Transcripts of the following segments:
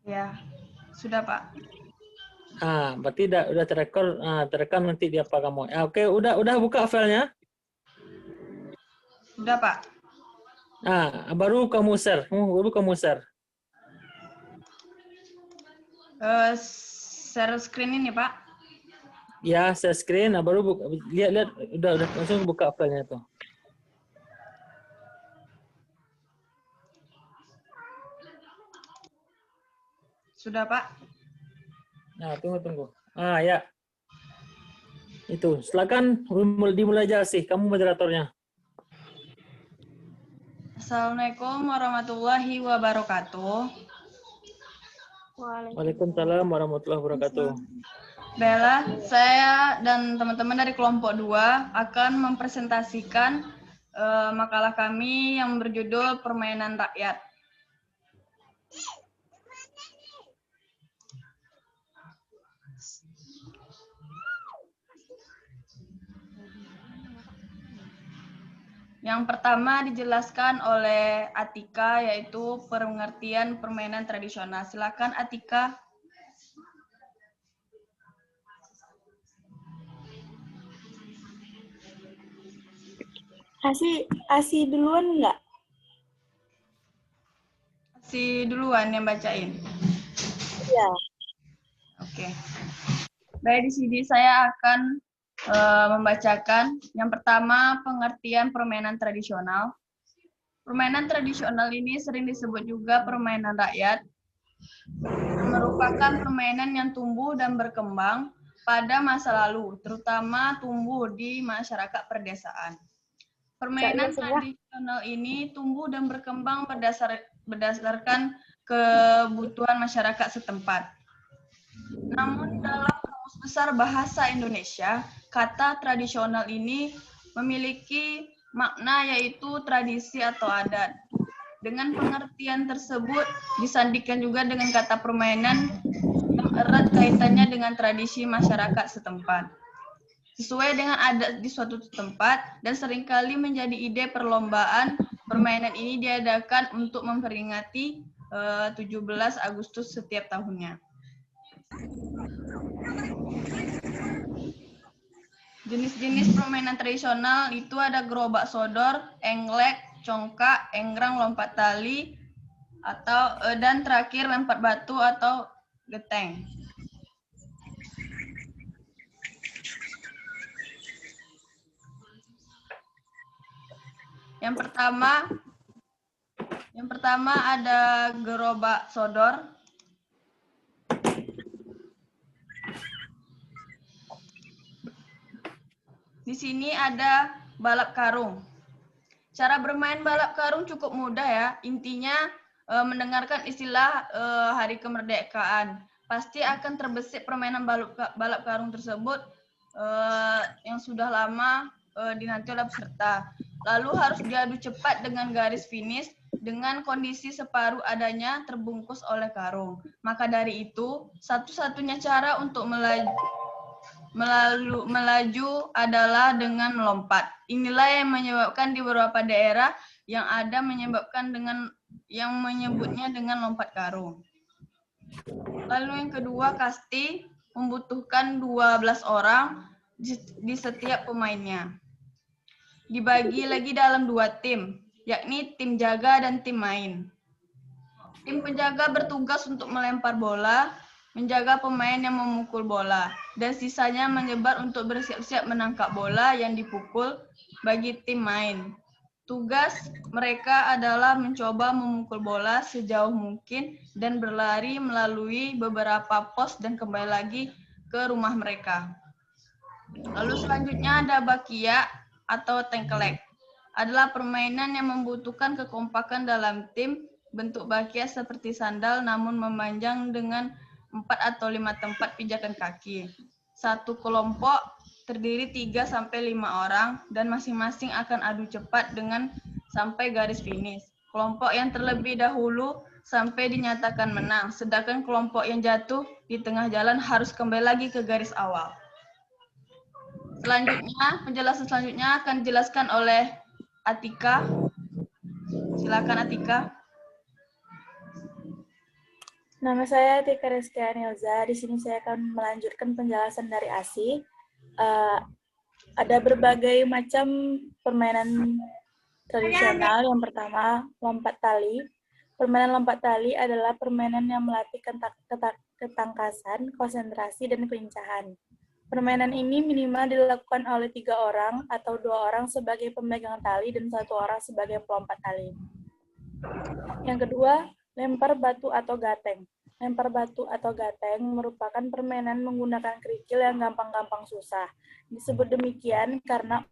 Ya, sudah Pak. Berarti udah terekam nanti di apa kamu. Oke, udah buka filenya. Sudah Pak. Baru kamu share. Share screen ini Pak. Ya, share screen. Baru lihat udah langsung buka filenya tuh. Sudah Pak. Tunggu. Ya. Itu, silakan dimulai aja sih, kamu moderatornya. Assalamualaikum warahmatullahi wabarakatuh. Waalaikumsalam warahmatullahi wabarakatuh. Bella, saya dan teman-teman dari kelompok 2 akan mempresentasikan makalah kami yang berjudul Permainan Rakyat. Yang pertama dijelaskan oleh Atika, yaitu pengertian permainan tradisional. Silakan Atika. Asi duluan nggak? Si duluan yang bacain. Iya. Oke. Baik, di sini saya akan membacakan yang pertama pengertian permainan tradisional. Permainan tradisional ini sering disebut juga permainan rakyat, merupakan permainan yang tumbuh dan berkembang pada masa lalu, terutama tumbuh di masyarakat perdesaan. Permainan tradisional ini tumbuh dan berkembang berdasarkan kebutuhan masyarakat setempat. Namun dalam Kamus Besar Bahasa Indonesia, kata tradisional ini memiliki makna yaitu tradisi atau adat. Dengan pengertian tersebut disandingkan juga dengan kata permainan yang erat kaitannya dengan tradisi masyarakat setempat. Sesuai dengan adat di suatu tempat dan seringkali menjadi ide perlombaan, permainan ini diadakan untuk memperingati 17 Agustus setiap tahunnya. Jenis-jenis permainan tradisional itu ada gerobak sodor, englek, congkak, enggrang, lompat tali, dan terakhir lempar batu atau geteng. Yang pertama ada gerobak sodor. Di sini ada balap karung. Cara bermain balap karung cukup mudah ya. Intinya mendengarkan istilah Hari Kemerdekaan. Pasti akan terbesit permainan balap karung tersebut yang sudah lama dinanti oleh peserta. Lalu harus diadu cepat dengan garis finish dengan kondisi separuh adanya terbungkus oleh karung. Maka dari itu, satu-satunya cara untuk melaju adalah dengan melompat. Inilah yang menyebabkan di beberapa daerah yang ada yang menyebutnya dengan lompat karung. Lalu yang kedua, kasti membutuhkan 12 orang di setiap pemainnya. Dibagi lagi dalam 2 tim, yakni tim jaga dan tim main. Tim penjaga bertugas untuk melempar bola, menjaga pemain yang memukul bola, dan sisanya menyebar untuk bersiap-siap menangkap bola yang dipukul bagi tim main. Tugas mereka adalah mencoba memukul bola sejauh mungkin dan berlari melalui beberapa pos dan kembali lagi ke rumah mereka. Lalu selanjutnya ada bakia atau tengkelek. Adalah permainan yang membutuhkan kekompakan dalam tim. Bentuk bakia seperti sandal namun memanjang dengan 4 atau 5 tempat pijakan kaki. Satu kelompok terdiri 3-5 orang dan masing-masing akan adu cepat dengan sampai garis finish. Kelompok yang terlebih dahulu sampai dinyatakan menang, sedangkan kelompok yang jatuh di tengah jalan harus kembali lagi ke garis awal. Penjelasan selanjutnya akan dijelaskan oleh Atika. Silakan Atika. Nama saya Tika Rizky Anilza. Di sini saya akan melanjutkan penjelasan dari ASI. Ada berbagai macam permainan tradisional. Yang pertama, lompat tali. Permainan lompat tali adalah permainan yang melatih ketangkasan, konsentrasi, dan kelincahan. Permainan ini minimal dilakukan oleh 3 orang atau 2 orang sebagai pemegang tali dan 1 orang sebagai pelompat tali. Yang kedua, lempar batu atau gateng. Lempar batu atau gateng merupakan permainan menggunakan kerikil yang gampang-gampang susah. Disebut demikian karena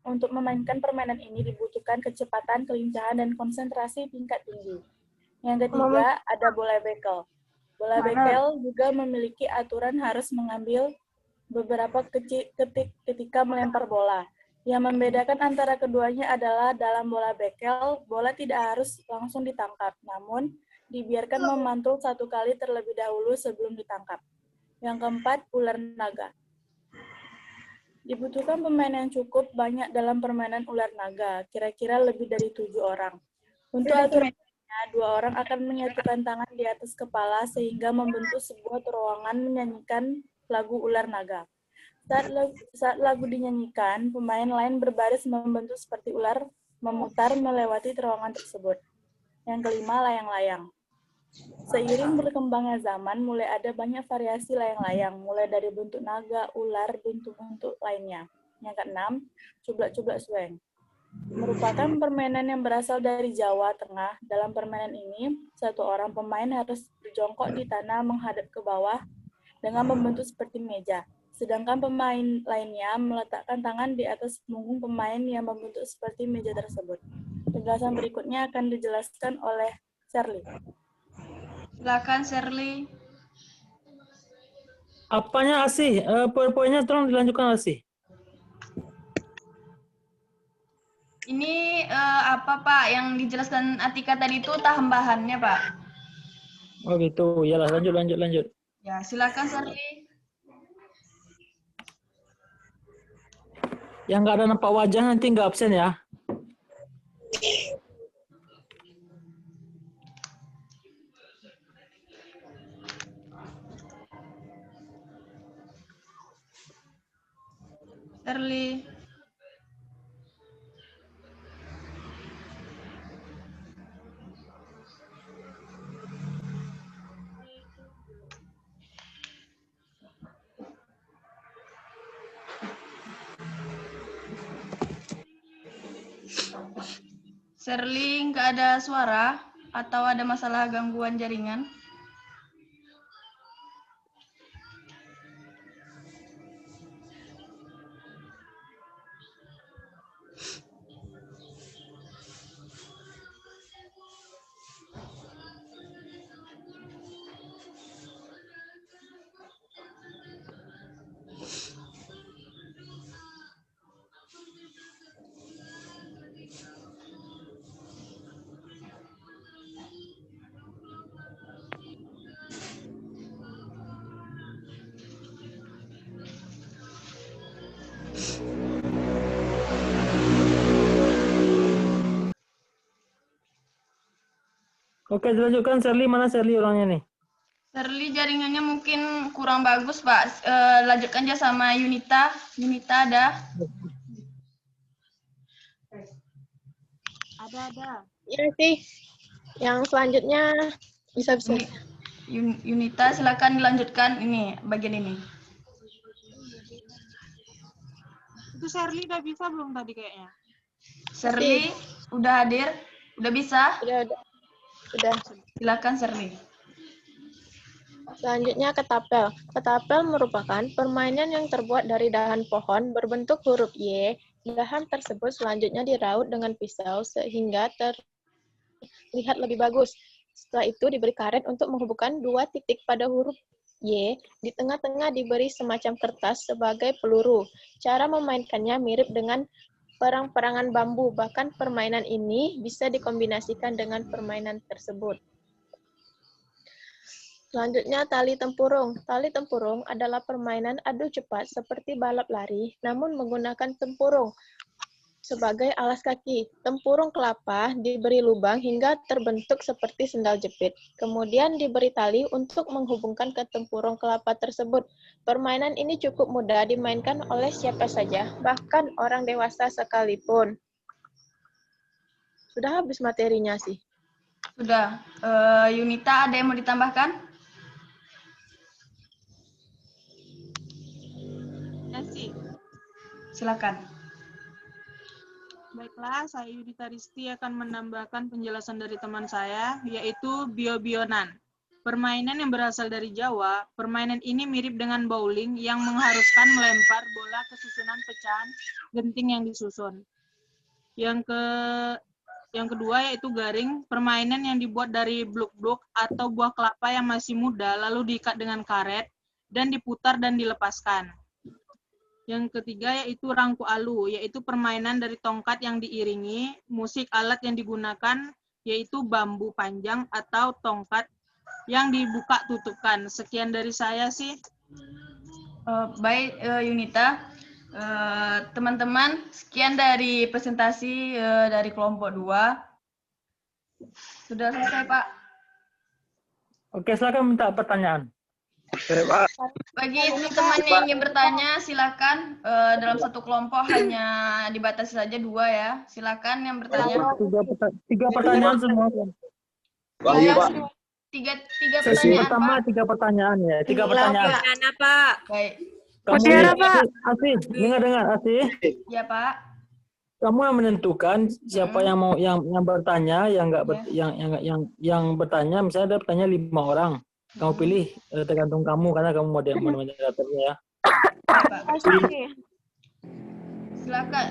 untuk memainkan permainan ini dibutuhkan kecepatan, kelincahan, dan konsentrasi tingkat tinggi. Yang ketiga, ada bola bekel. Bola bekel juga memiliki aturan harus mengambil beberapa ketik ketika melempar bola. Yang membedakan antara keduanya adalah dalam bola bekel, bola tidak harus langsung ditangkap, namun dibiarkan memantul 1 kali terlebih dahulu sebelum ditangkap. Yang keempat, ular naga. Dibutuhkan pemain yang cukup banyak dalam permainan ular naga, kira-kira lebih dari 7 orang. Untuk aturannya, 2 orang akan menyatukan tangan di atas kepala sehingga membentuk sebuah terowongan menyanyikan lagu ular naga. Saat lagu dinyanyikan, pemain lain berbaris membentuk seperti ular memutar melewati terowongan tersebut. Yang kelima, layang-layang. Seiring berkembangnya zaman, mulai ada banyak variasi layang-layang, mulai dari bentuk naga, ular, bentuk-bentuk lainnya. Yang keenam, cublak-cublak sueng. Merupakan permainan yang berasal dari Jawa Tengah. Dalam permainan ini, 1 orang pemain harus berjongkok di tanah menghadap ke bawah dengan membentuk seperti meja. Sedangkan pemain lainnya meletakkan tangan di atas punggung pemain yang membentuk seperti meja tersebut. Penjelasan berikutnya akan dijelaskan oleh Shirley. Silakan Shirley. Apanya Asih? Poin-poinnya tolong dilanjutkan Asih. Ini apa Pak yang dijelaskan Atika tadi itu tambahannya Pak? Oh gitu, iyalah lanjut. Ya, silakan Shirley. Yang nggak ada nampak wajah nanti nggak absen ya. Shirley. Shirley nggak ada suara atau ada masalah gangguan jaringan? Oke, dilanjutkan Shirley. Mana Shirley orangnya nih? Shirley jaringannya mungkin kurang bagus Pak. Lanjutkan aja sama Yunita. Yunita ada? Ada. Iya sih. Yang selanjutnya bisa. Yunita silakan dilanjutkan ini bagian ini. Itu Shirley udah bisa belum tadi kayaknya? Shirley udah hadir? Udah bisa? Udah. Silakan Shirley. Selanjutnya ketapel. Ketapel merupakan permainan yang terbuat dari dahan pohon berbentuk huruf Y. Dahan tersebut selanjutnya diraut dengan pisau sehingga terlihat lebih bagus. Setelah itu diberi karet untuk menghubungkan 2 titik pada huruf Y. Di tengah-tengah diberi semacam kertas sebagai peluru. Cara memainkannya mirip dengan perang-perangan bambu. Bahkan permainan ini bisa dikombinasikan dengan permainan tersebut. Selanjutnya, tali tempurung. Tali tempurung adalah permainan adu cepat seperti balap lari, namun menggunakan tempurung. sebagai alas kaki. Tempurung kelapa diberi lubang hingga terbentuk seperti sendal jepit. Kemudian diberi tali untuk menghubungkan ke tempurung kelapa tersebut. Permainan ini cukup mudah dimainkan oleh siapa saja, bahkan orang dewasa sekalipun. Sudah habis materinya sih. Sudah. Yunita, ada yang mau ditambahkan? Ya sih. Silakan. Baiklah, saya Yudita Risti akan menambahkan penjelasan dari teman saya, yaitu bio-bionan. Permainan yang berasal dari Jawa, permainan ini mirip dengan bowling yang mengharuskan melempar bola ke susunan pecahan genting yang disusun. Yang kedua yaitu garing, permainan yang dibuat dari bluk-bluk atau buah kelapa yang masih muda, lalu diikat dengan karet, dan diputar dan dilepaskan. Yang ketiga yaitu rangku alu, yaitu permainan dari tongkat yang diiringi, musik alat yang digunakan yaitu bambu panjang atau tongkat yang dibuka tutupkan. Sekian dari saya sih. Baik, Yunita. Teman-teman, sekian dari presentasi dari kelompok 2. Sudah selesai, Pak. Oke, silakan minta pertanyaan. Bagi teman-teman yang ingin bertanya, silakan. Dalam satu kelompok hanya dibatasi saja 2 ya. Silakan yang bertanya. Tiga pertanyaan semua. Tiga Sesi pertanyaan, pertama Pak. 3 pertanyaan ya. 3 pertanyaan. Baik. Kamu, Asih, dengar Asih. Ya, Pak. Kamu yang menentukan siapa yang mau yang bertanya, yang bertanya. Misalnya ada bertanya 5 orang. Kamu pilih tergantung kamu karena kamu moderatornya ya. Silakan.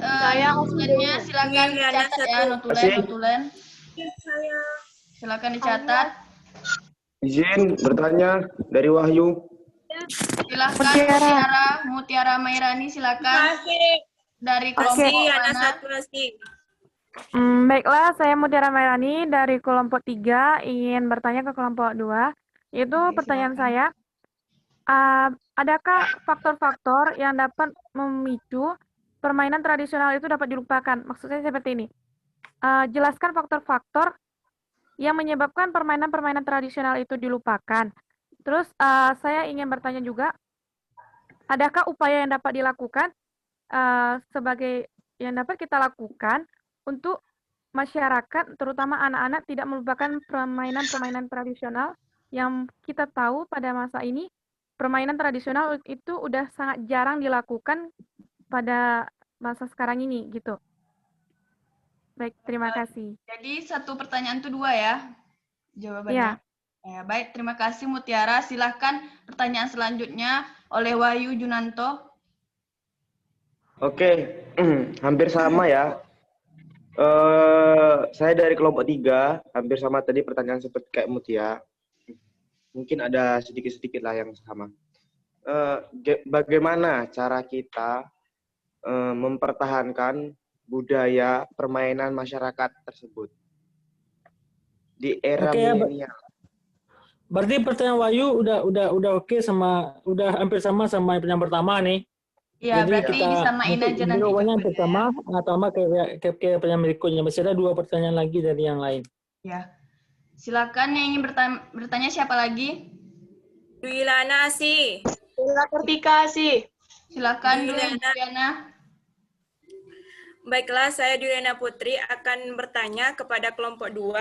Notulennya silakan dicatat ya, notulen. Silakan dicatat. Izin bertanya dari Wahyu. Silakan Mutiara Mairani, silakan. Dari kelompok mana? Baiklah, saya Mutiara Mairani dari kelompok 3 ingin bertanya ke kelompok 2. Itu Oke, pertanyaan silakan. saya, adakah faktor-faktor yang dapat memicu permainan tradisional itu dapat dilupakan? Maksud saya seperti ini. Jelaskan faktor-faktor yang menyebabkan permainan-permainan tradisional itu dilupakan. Terus saya ingin bertanya juga, adakah upaya yang dapat dilakukan sebagai yang dapat kita lakukan untuk masyarakat, terutama anak-anak, tidak melupakan permainan-permainan tradisional yang kita tahu pada masa ini, permainan tradisional itu udah sangat jarang dilakukan pada masa sekarang ini, gitu. Baik, terima kasih. Jadi satu pertanyaan itu 2 ya jawabannya. Iya. Ya, baik, terima kasih Mutiara. Silahkan pertanyaan selanjutnya oleh Wahyu Junanto. Oke, hampir sama ya. Saya dari kelompok 3, hampir sama tadi pertanyaan seperti kayak Mutia. Mungkin ada sedikit-sedikit lah yang sama. Bagaimana cara kita mempertahankan budaya permainan masyarakat tersebut di era milenial? Berarti pertanyaan Wahyu udah oke udah hampir sama yang pertama nih. Ya, Jadi berarti disamain aja nanti. Jawabannya jawabannya. pertama kayak pertanyaan berikutnya. Masih ada 2 pertanyaan lagi dari yang lain. Ya. Silakan yang ingin bertanya siapa lagi? Duilana sih. Kartika sih. Silakan Duliana. Baiklah, saya Duilana Putri akan bertanya kepada kelompok 2.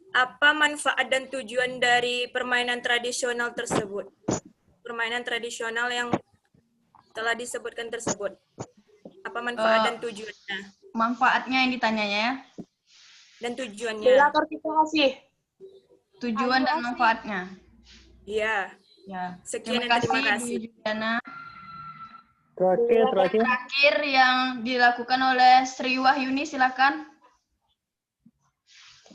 Apa manfaat dan tujuan dari permainan tradisional tersebut? Permainan tradisional yang telah disebutkan tersebut. Apa manfaat dan tujuannya? Manfaatnya yang ditanyanya ya. Dan tujuannya? Kartika sih. Tujuan dan manfaatnya. Iya. Ya. Sekian Terima dan terima kasih. kasih Duliana. Terakhir. Yang dilakukan oleh Sri Wahyuni, silakan.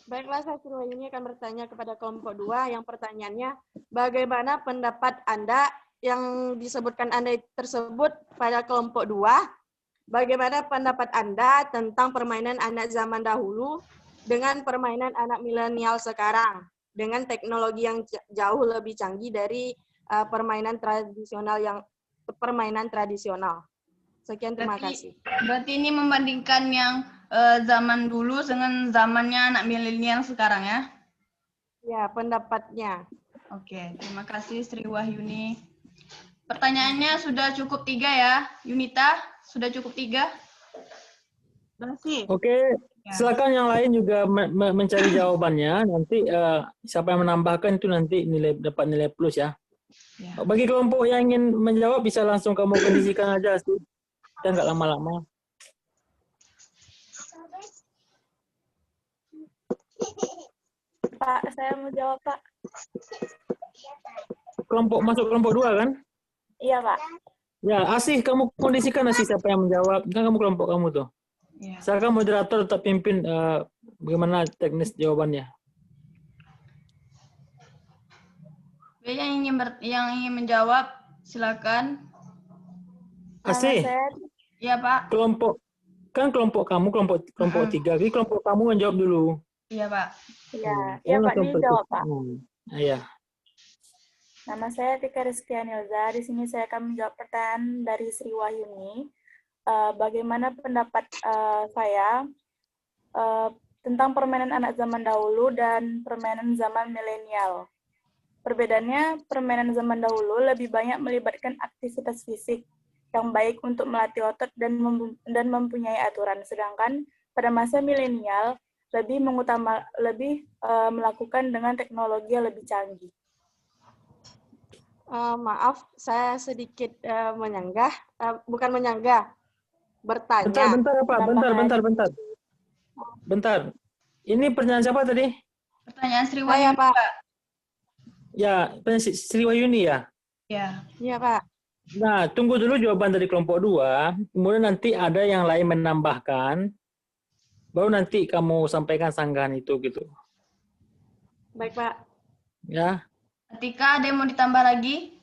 Baiklah, saya Sri Wahyuni akan bertanya kepada kelompok 2. Yang pertanyaannya, bagaimana pendapat Anda yang disebutkan Anda tersebut pada kelompok 2? Bagaimana pendapat Anda tentang permainan anak zaman dahulu dengan permainan anak milenial sekarang? Dengan teknologi yang jauh lebih canggih dari permainan tradisional. Sekian, terima kasih. Berarti ini membandingkan yang zaman dulu dengan zamannya anak milenial sekarang ya? Ya, pendapatnya. Oke, terima kasih Sri Wahyuni. Pertanyaannya sudah cukup 3 ya. Yunita, sudah cukup 3? Oke, silakan yang lain juga mencari jawabannya. Nanti siapa yang menambahkan itu nanti dapat nilai plus ya. Bagi kelompok yang ingin menjawab bisa langsung kamu kondisikan aja sih. Kita nggak lama-lama. Pak, saya mau jawab, Pak. Masuk kelompok 2 kan? Iya, Pak. Ya, Asih, kamu kondisikan Asih siapa yang menjawab. Kan kamu kelompok kamu tuh. Silakan moderator tetap pimpin bagaimana teknis jawabannya. Yang ingin menjawab, silakan. Asih. Iya, Pak. Kelompok kamu kelompok 3. Jadi kelompok kamu menjawab dulu. Iya, Pak. Iya, Pak. Ini jawab, Pak. Iya. Nama saya Tika Rizkianilza. Di sini saya akan menjawab pertanyaan dari Sri Wahyuni. Bagaimana pendapat saya tentang permainan anak zaman dahulu dan permainan zaman milenial. Perbedaannya, permainan zaman dahulu lebih banyak melibatkan aktivitas fisik yang baik untuk melatih otot dan mempunyai aturan. Sedangkan pada masa milenial lebih melakukan dengan teknologi yang lebih canggih. Maaf, saya sedikit menyanggah, bukan menyanggah, bertanya. Bentar. Ini pertanyaan siapa tadi? Pertanyaan Sri Wahyuni, Pak. Ya, Sri Wahyuni ya? Iya, Pak. Nah, tunggu dulu jawaban dari kelompok 2, kemudian nanti ada yang lain menambahkan, baru nanti kamu sampaikan sanggahan itu gitu. Baik, Pak. Ya. Ketika ada yang mau ditambah lagi?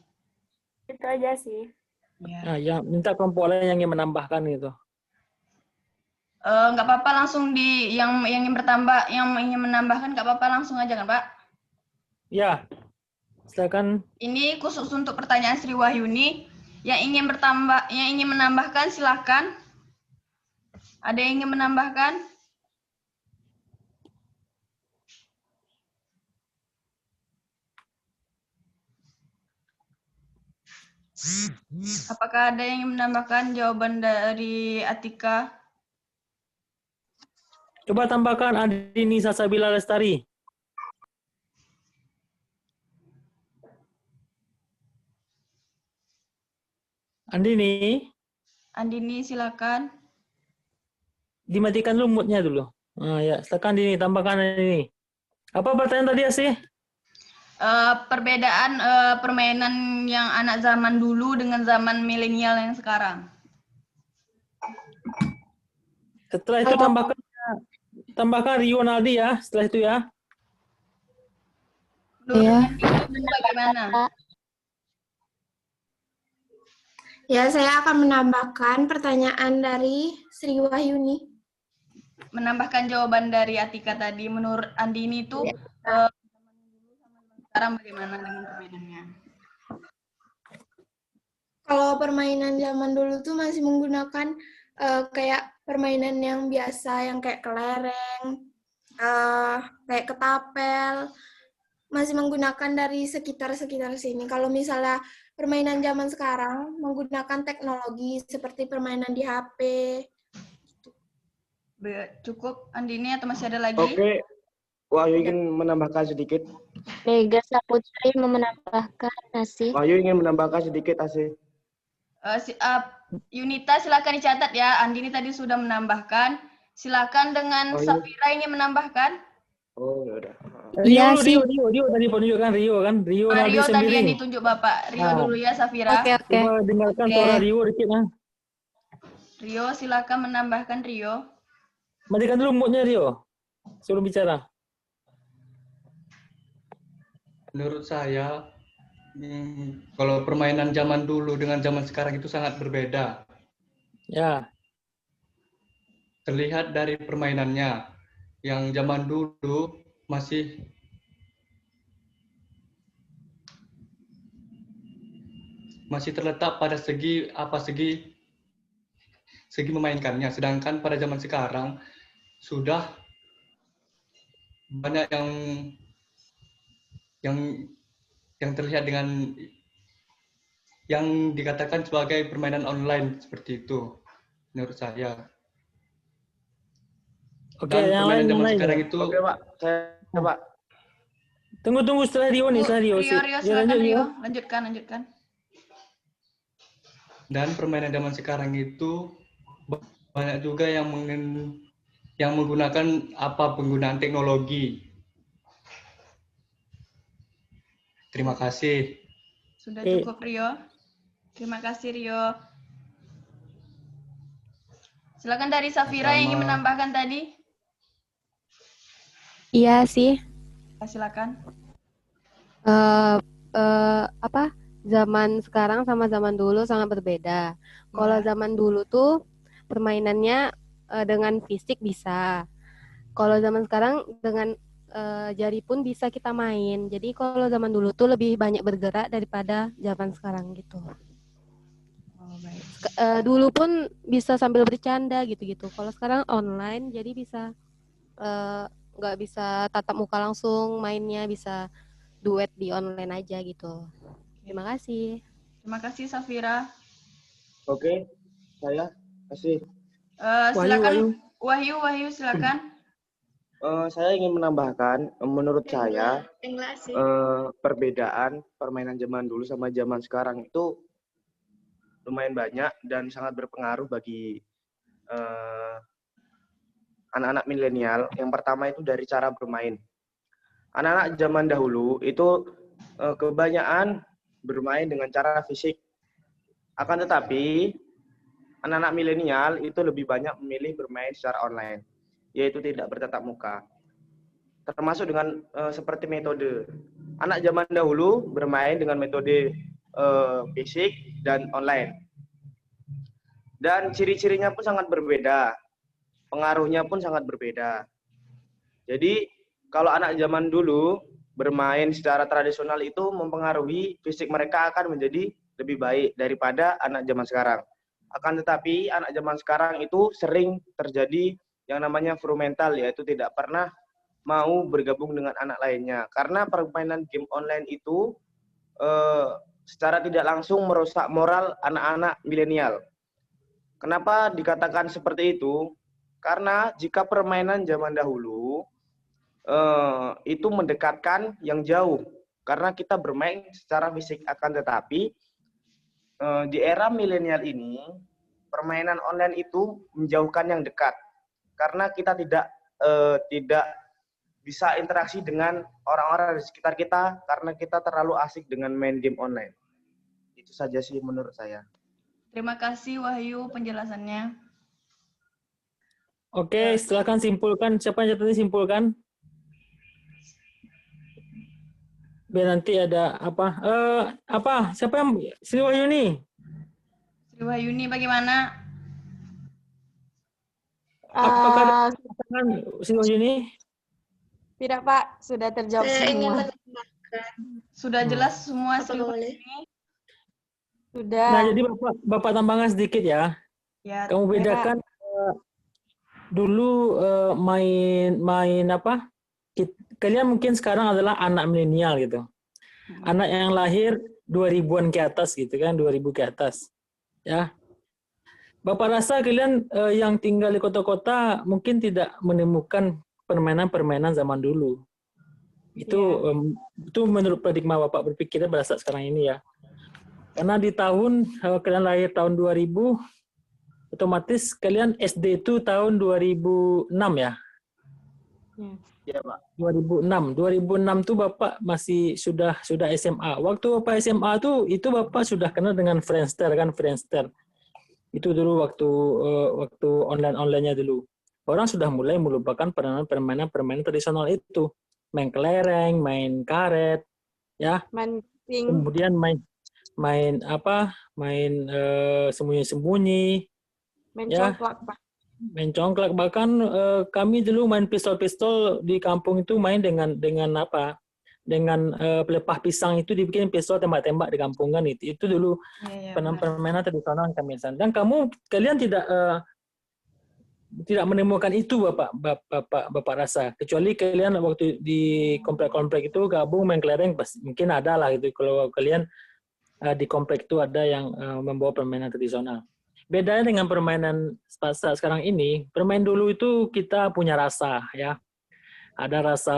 Itu aja sih. Nah, yang minta kelompok lain yang ingin menambahkan gitu. Nggak apa-apa langsung yang ingin menambahkan nggak apa-apa langsung aja kan, Pak? Ya. Silakan. Ini khusus untuk pertanyaan Sri Wahyuni. Yang ingin menambahkan silakan. Ada yang ingin menambahkan? Apakah ada yang ingin menambahkan jawaban dari Atika? Coba tambahkan Andini Sasabila Lestari. Andini, silakan. Dimatikan dulu mood-nya dulu. Nah, ya, silakan Andini, tambahkan Andini. Apa pertanyaan tadi sih? Perbedaan permainan yang anak zaman dulu dengan zaman milenial yang sekarang. Setelah itu tambahkan Rio Naldi ya, setelah itu ya. Bagaimana? Ya, saya akan menambahkan pertanyaan dari Sri Wahyuni. Menambahkan jawaban dari Atika tadi, menurut Andini itu sekarang bagaimana dengan permainannya? Kalau permainan zaman dulu tuh masih menggunakan kayak permainan yang biasa, yang kayak kelereng, kayak ketapel, masih menggunakan dari sekitar-sekitar sini. Kalau misalnya permainan zaman sekarang menggunakan teknologi seperti permainan di HP. Cukup Andini atau masih ada lagi? Oke, Wahyu ingin menambahkan sedikit. Mega Saputri mau menambahkan Asih. Wahyu ingin menambahkan sedikit Asih. Yunita silakan dicatat ya. Andini tadi sudah menambahkan. Silakan dengan Safira ingin menambahkan. Oh, ya udah. Rio tadi penunjukkan Rio kan? Rio tadi yang ditunjuk Bapak. Rio dulu ya, Safira. Oke. Coba dengarkan suara Rio dikit nah. Rio silakan menambahkan Rio. Matikan dulu mood-nya Rio. Sebelum bicara. Menurut saya, kalau permainan zaman dulu dengan zaman sekarang itu sangat berbeda. Ya. Terlihat dari permainannya. Yang zaman dulu masih terletak pada segi segi memainkannya. Sedangkan pada zaman sekarang sudah banyak yang terlihat dengan yang dikatakan sebagai permainan online seperti itu menurut saya. Oke, Dan yang lain, permainan zaman yang lain. sekarang itu Oke, Pak. Saya, Pak. Tunggu setelah Rio nih, setelah Rio. Rio, Ya, silakan lanjut, Rio. Lanjutkan. dan permainan zaman sekarang itu banyak juga yang menggunakan penggunaan teknologi. Terima kasih. Sudah cukup Rio. Terima kasih Rio. Silakan dari Safira yang ingin menambahkan tadi. Iya sih. Silakan. Zaman sekarang sama zaman dulu sangat berbeda. Kalau zaman dulu tuh permainannya dengan fisik bisa. Kalau zaman sekarang dengan jari pun bisa kita main. Jadi kalau zaman dulu tuh lebih banyak bergerak daripada zaman sekarang gitu. Dulu pun bisa sambil bercanda gitu-gitu. Kalau sekarang online jadi bisa nggak bisa tatap muka langsung mainnya, bisa duet di online aja gitu. Terima kasih. Terima kasih Safira. Oke, saya kasih. Silakan Wahyu silakan. Saya ingin menambahkan, menurut saya perbedaan permainan zaman dulu sama zaman sekarang itu lumayan banyak dan sangat berpengaruh bagi anak-anak milenial. Yang pertama itu dari cara bermain. Anak-anak zaman dahulu itu kebanyakan bermain dengan cara fisik. Akan tetapi anak-anak milenial itu lebih banyak memilih bermain secara online, yaitu tidak bertatap muka. Termasuk dengan seperti metode. Anak zaman dahulu bermain dengan metode fisik dan online. Dan ciri-cirinya pun sangat berbeda. Pengaruhnya pun sangat berbeda. Jadi kalau anak zaman dulu bermain secara tradisional itu mempengaruhi fisik mereka akan menjadi lebih baik daripada anak zaman sekarang. Akan tetapi anak zaman sekarang itu sering terjadi yang namanya frumental, yaitu tidak pernah mau bergabung dengan anak lainnya. Karena permainan game online itu secara tidak langsung merusak moral anak-anak milenial. Kenapa dikatakan seperti itu? Karena jika permainan zaman dahulu itu mendekatkan yang jauh, karena kita bermain secara fisik. Akan tetapi di era milenial ini permainan online itu menjauhkan yang dekat, karena kita tidak bisa interaksi dengan orang-orang di sekitar kita karena kita terlalu asik dengan main game online. Itu saja sih menurut saya. Terima kasih Wahyu penjelasannya. Oke, silakan simpulkan. Siapa yang tadi simpulkan? Biar nanti ada apa? Siapa yang Sri Wahyuni? Sri Wahyuni bagaimana? Apakah Sri Wahyuni? Tidak Pak, sudah terjawab semua. Sudah jelas semua Sri Wahyuni? Sudah. Nah, jadi Bapak tambahkan sedikit ya. Ya. Kamu bedakan dulu main apa? Kalian mungkin sekarang adalah anak milenial gitu. Anak yang lahir 2000-an ke atas gitu kan, 2000 ke atas. Ya. Bapak rasa kalian yang tinggal di kota-kota mungkin tidak menemukan permainan-permainan zaman dulu. Itu menurut paradigma Bapak berpikirnya pada saat sekarang ini ya. Karena di tahun kalian lahir tahun 2000, otomatis kalian SD itu tahun 2006 ya? Iya, Pak. 2006 tuh Bapak masih sudah SMA. Waktu Bapak SMA tuh itu Bapak sudah kenal dengan Friendster kan, Friendster. Itu dulu waktu online-onlinenya dulu. Orang sudah mulai melupakan permainan tradisional itu. Main kelereng, main karet, ya. Kemudian main sembunyi-sembunyi. Main ya. congklak, Pak. Main congklak, bahkan kami dulu main pistol-pistol di kampung itu main dengan dengan pelepah pisang itu dibikin pistol tembak-tembak di kampung kan itu dulu permainan tradisional kami. Dan kalian tidak menemukan itu bapak rasa, kecuali kalian waktu di komplek-komplek itu gabung main kelereng mungkin ada lah itu kalau kalian di komplek itu ada yang membawa permainan tradisional. Bedanya dengan permainan sekarang ini, permain dulu itu kita punya rasa ya, ada rasa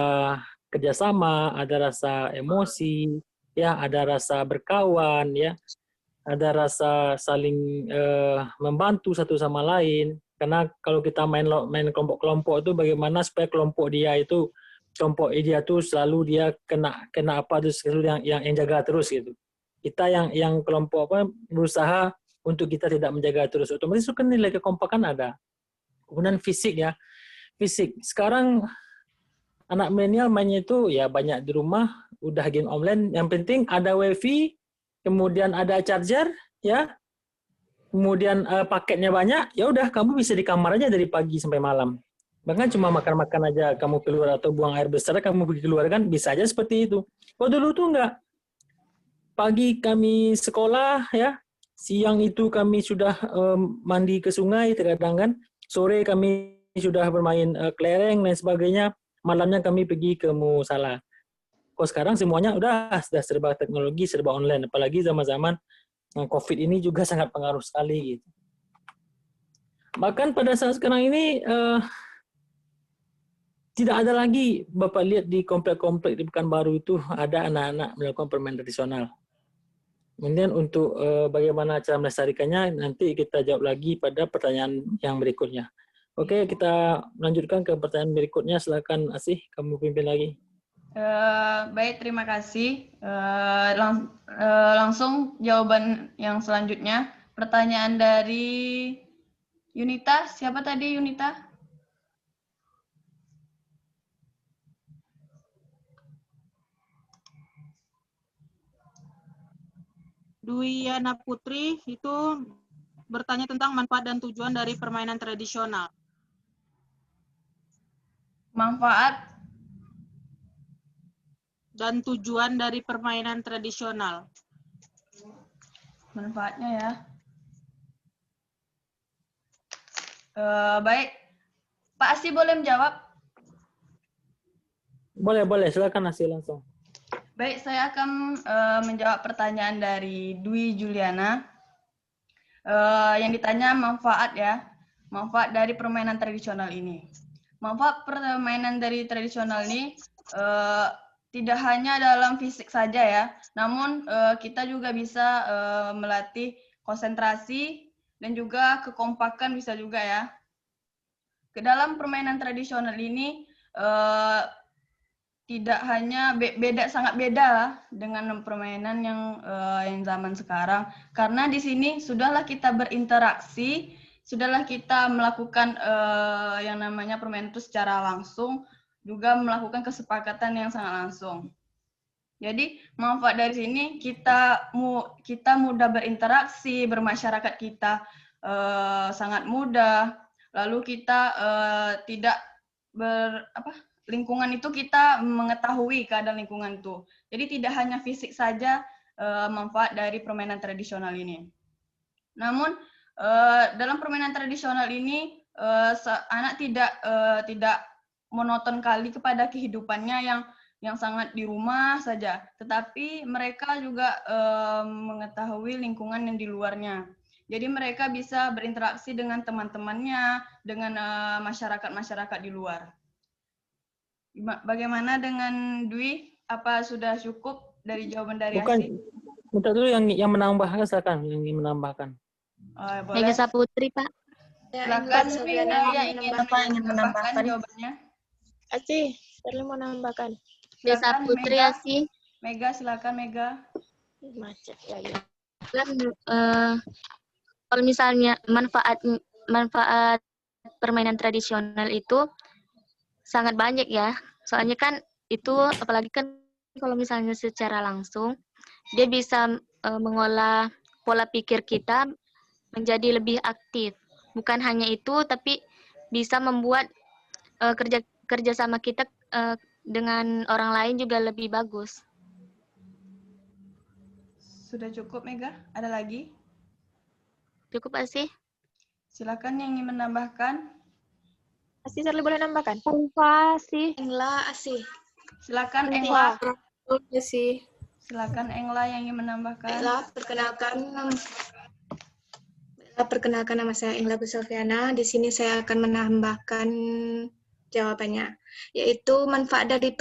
kerjasama, ada rasa emosi ya, ada rasa berkawan ya, ada rasa saling membantu satu sama lain. Karena kalau kita main kelompok-kelompok itu bagaimana supaya kelompok dia itu selalu dia kena apa terus selalu yang jaga terus gitu. Kita yang kelompok berusaha untuk kita tidak menjaga terus, otomatis itu kan nilai kekompakan ada. Kemudian fisik ya. Fisik. Sekarang anak milenial mainnya itu ya banyak di rumah, udah game online, yang penting ada wifi, kemudian ada charger ya. Kemudian paketnya banyak, ya udah kamu bisa di kamar aja dari pagi sampai malam. Bahkan cuma makan-makan aja kamu keluar atau buang air besar kamu pergi keluar kan bisa aja seperti itu. Kalau dulu tuh enggak. Pagi kami sekolah ya, siang itu kami sudah mandi ke sungai terkadang kan, sore kami sudah bermain kelereng dan sebagainya, malamnya kami pergi ke musala. Kalau sekarang semuanya sudah serba teknologi, serba online, apalagi zaman-zaman COVID ini juga sangat pengaruh sekali gitu. Bahkan pada saat sekarang ini tidak ada lagi Bapak lihat di komplek-komplek di Pekanbaru itu ada anak-anak melakukan permainan tradisional. Kemudian untuk bagaimana cara melestarikannya nanti kita jawab lagi pada pertanyaan yang berikutnya. Oke, kita lanjutkan ke pertanyaan berikutnya. Silakan Asih, kamu pimpin lagi. Baik, terima kasih. Langsung jawaban yang selanjutnya. Pertanyaan dari Yunita. Siapa tadi Yunita? Dwiyana Putri itu bertanya tentang manfaat dan tujuan dari permainan tradisional. Manfaat dan tujuan dari permainan tradisional. Manfaatnya ya. Baik, Pak Asi boleh menjawab? Boleh, silakan Asi langsung. Baik, saya akan menjawab pertanyaan dari Dwi Juliana. Yang ditanya manfaat ya, manfaat dari permainan tradisional ini. Manfaat permainan dari tradisional ini tidak hanya dalam fisik saja ya, namun kita juga bisa melatih konsentrasi dan juga kekompakan bisa juga ya. Ke dalam permainan tradisional ini tidak hanya sangat beda dengan permainan yang zaman sekarang, karena di sini sudahlah kita berinteraksi, sudahlah kita melakukan yang namanya permainan itu secara langsung, juga melakukan kesepakatan yang sangat langsung. Jadi manfaat dari sini kita mudah berinteraksi, bermasyarakat kita sangat mudah, lalu kita tidak lingkungan itu kita mengetahui keadaan lingkungan itu. Jadi tidak hanya fisik saja manfaat dari permainan tradisional ini. Namun dalam permainan tradisional ini anak tidak monoton kali kepada kehidupannya yang sangat di rumah saja, tetapi mereka juga mengetahui lingkungan yang di luarnya. Jadi mereka bisa berinteraksi dengan teman-temannya, dengan masyarakat-masyarakat di luar. Bagaimana dengan Dwi? Apa sudah cukup dari jawaban dari Asi? Minta dulu yang menambahkan, silakan yang menambahkan. Mega Saputri, Pak. Silakan yang ingin menambahkan jawabannya. Asi, perlu mau menambahkan. Mega Saputri, Asi. Mega, silakan Mega. Macet ya. Kalau misalnya manfaat permainan tradisional itu sangat banyak ya. Soalnya kan itu apalagi kan kalau misalnya secara langsung dia bisa mengolah pola pikir kita menjadi lebih aktif. Bukan hanya itu, tapi bisa membuat kerjasama kita dengan orang lain juga lebih bagus. Sudah cukup, Mega? Ada lagi? Cukup nggak sih? Silakan yang ingin menambahkan. Asih, Shirley boleh nambahkan? Pulvasi. Engla asih. Silakan Engla. Sih. Silakan Engla yang ingin menambahkan. Perkenalkan nama saya Engla Busalviana. Di sini saya akan menambahkan jawabannya, yaitu manfaat dari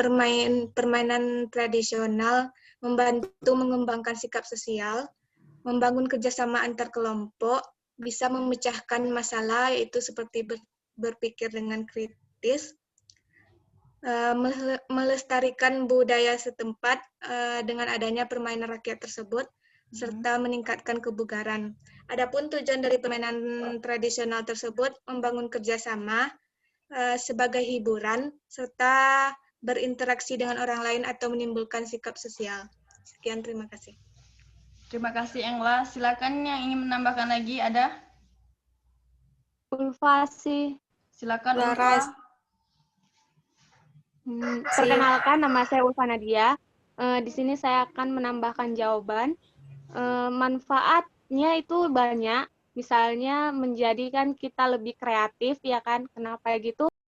permainan tradisional membantu mengembangkan sikap sosial, membangun kerjasama antar kelompok, bisa memecahkan masalah, yaitu seperti berpikir dengan kritis, melestarikan budaya setempat dengan adanya permainan rakyat tersebut, serta meningkatkan kebugaran. Adapun tujuan dari permainan tradisional tersebut membangun kerjasama sebagai hiburan, serta berinteraksi dengan orang lain atau menimbulkan sikap sosial. Sekian, terima kasih. Terima kasih Engla. Silakan yang ingin menambahkan lagi, ada? Pulvasi. Silakan Laras. Ulfa. Perkenalkan, nama saya Ulfa Nadia. Di sini saya akan menambahkan jawaban. Manfaatnya itu banyak. Misalnya menjadikan kita lebih kreatif, ya kan? Kenapa gitu?